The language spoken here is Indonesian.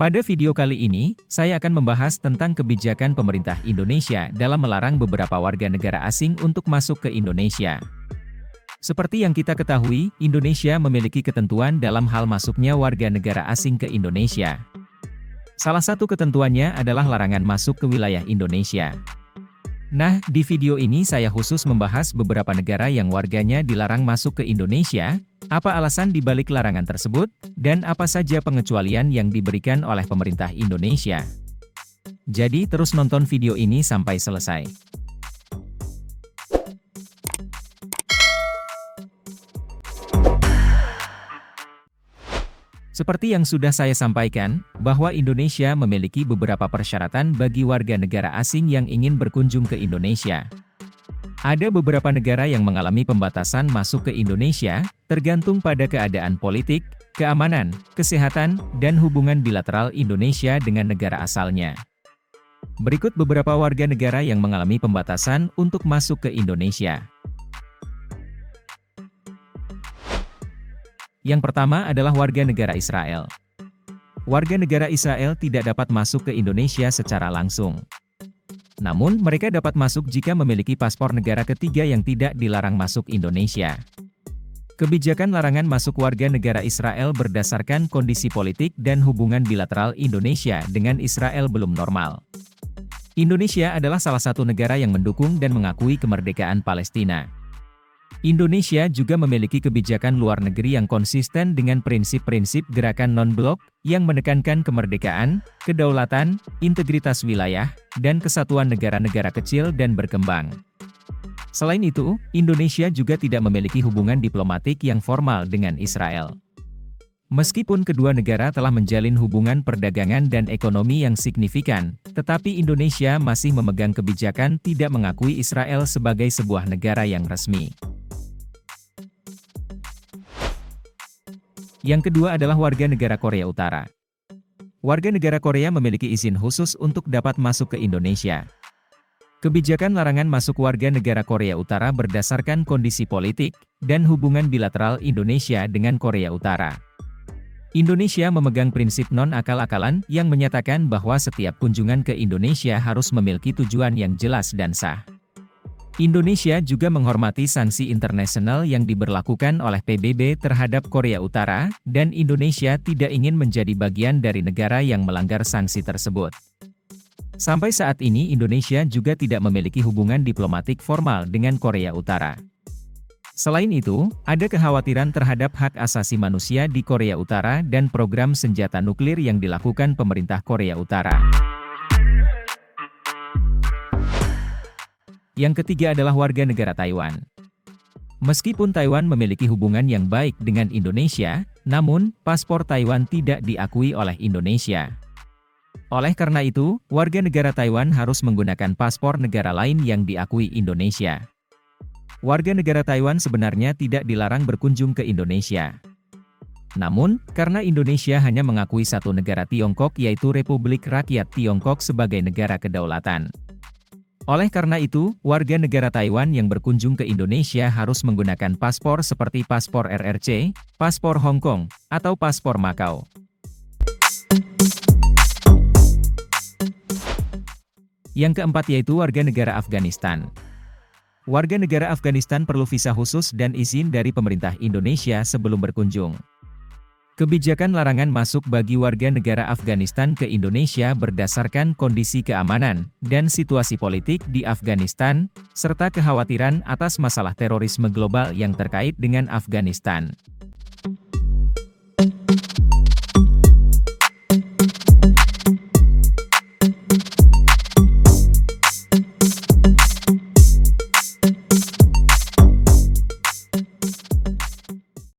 Pada video kali ini, saya akan membahas tentang kebijakan pemerintah Indonesia dalam melarang beberapa warga negara asing untuk masuk ke Indonesia. Seperti yang kita ketahui, Indonesia memiliki ketentuan dalam hal masuknya warga negara asing ke Indonesia. Salah satu ketentuannya adalah larangan masuk ke wilayah Indonesia. Nah, di video ini saya khusus membahas beberapa negara yang warganya dilarang masuk ke Indonesia, apa alasan dibalik larangan tersebut, dan apa saja pengecualian yang diberikan oleh pemerintah Indonesia. Jadi terus nonton video ini sampai selesai. Seperti yang sudah saya sampaikan, bahwa Indonesia memiliki beberapa persyaratan bagi warga negara asing yang ingin berkunjung ke Indonesia. Ada beberapa negara yang mengalami pembatasan masuk ke Indonesia, tergantung pada keadaan politik, keamanan, kesehatan, dan hubungan bilateral Indonesia dengan negara asalnya. Berikut beberapa warga negara yang mengalami pembatasan untuk masuk ke Indonesia. Yang pertama adalah warga negara Israel. Warga negara Israel tidak dapat masuk ke Indonesia secara langsung. Namun, mereka dapat masuk jika memiliki paspor negara ketiga yang tidak dilarang masuk Indonesia. Kebijakan larangan masuk warga negara Israel berdasarkan kondisi politik dan hubungan bilateral Indonesia dengan Israel belum normal. Indonesia adalah salah satu negara yang mendukung dan mengakui kemerdekaan Palestina. Indonesia juga memiliki kebijakan luar negeri yang konsisten dengan prinsip-prinsip gerakan non-blok, yang menekankan kemerdekaan, kedaulatan, integritas wilayah, dan kesatuan negara-negara kecil dan berkembang. Selain itu, Indonesia juga tidak memiliki hubungan diplomatik yang formal dengan Israel. Meskipun kedua negara telah menjalin hubungan perdagangan dan ekonomi yang signifikan, tetapi Indonesia masih memegang kebijakan tidak mengakui Israel sebagai sebuah negara yang resmi. Yang kedua adalah warga negara Korea Utara. Warga negara Korea memiliki izin khusus untuk dapat masuk ke Indonesia. Kebijakan larangan masuk warga negara Korea Utara berdasarkan kondisi politik dan hubungan bilateral Indonesia dengan Korea Utara. Indonesia memegang prinsip non-akal-akalan yang menyatakan bahwa setiap kunjungan ke Indonesia harus memiliki tujuan yang jelas dan sah. Indonesia juga menghormati sanksi internasional yang diberlakukan oleh PBB terhadap Korea Utara, dan Indonesia tidak ingin menjadi bagian dari negara yang melanggar sanksi tersebut. Sampai saat ini Indonesia juga tidak memiliki hubungan diplomatik formal dengan Korea Utara. Selain itu, ada kekhawatiran terhadap hak asasi manusia di Korea Utara dan program senjata nuklir yang dilakukan pemerintah Korea Utara. Yang ketiga adalah warga negara Taiwan. Meskipun Taiwan memiliki hubungan yang baik dengan Indonesia, namun, paspor Taiwan tidak diakui oleh Indonesia. Oleh karena itu, warga negara Taiwan harus menggunakan paspor negara lain yang diakui Indonesia. Warga negara Taiwan sebenarnya tidak dilarang berkunjung ke Indonesia. Namun, karena Indonesia hanya mengakui satu negara Tiongkok yaitu Republik Rakyat Tiongkok sebagai negara kedaulatan. Oleh karena itu, warga negara Taiwan yang berkunjung ke Indonesia harus menggunakan paspor seperti paspor RRC, paspor Hong Kong, atau paspor Makau. Yang keempat yaitu warga negara Afghanistan. Warga negara Afghanistan perlu visa khusus dan izin dari pemerintah Indonesia sebelum berkunjung. Kebijakan larangan masuk bagi warga negara Afghanistan ke Indonesia berdasarkan kondisi keamanan dan situasi politik di Afghanistan, serta kekhawatiran atas masalah terorisme global yang terkait dengan Afghanistan.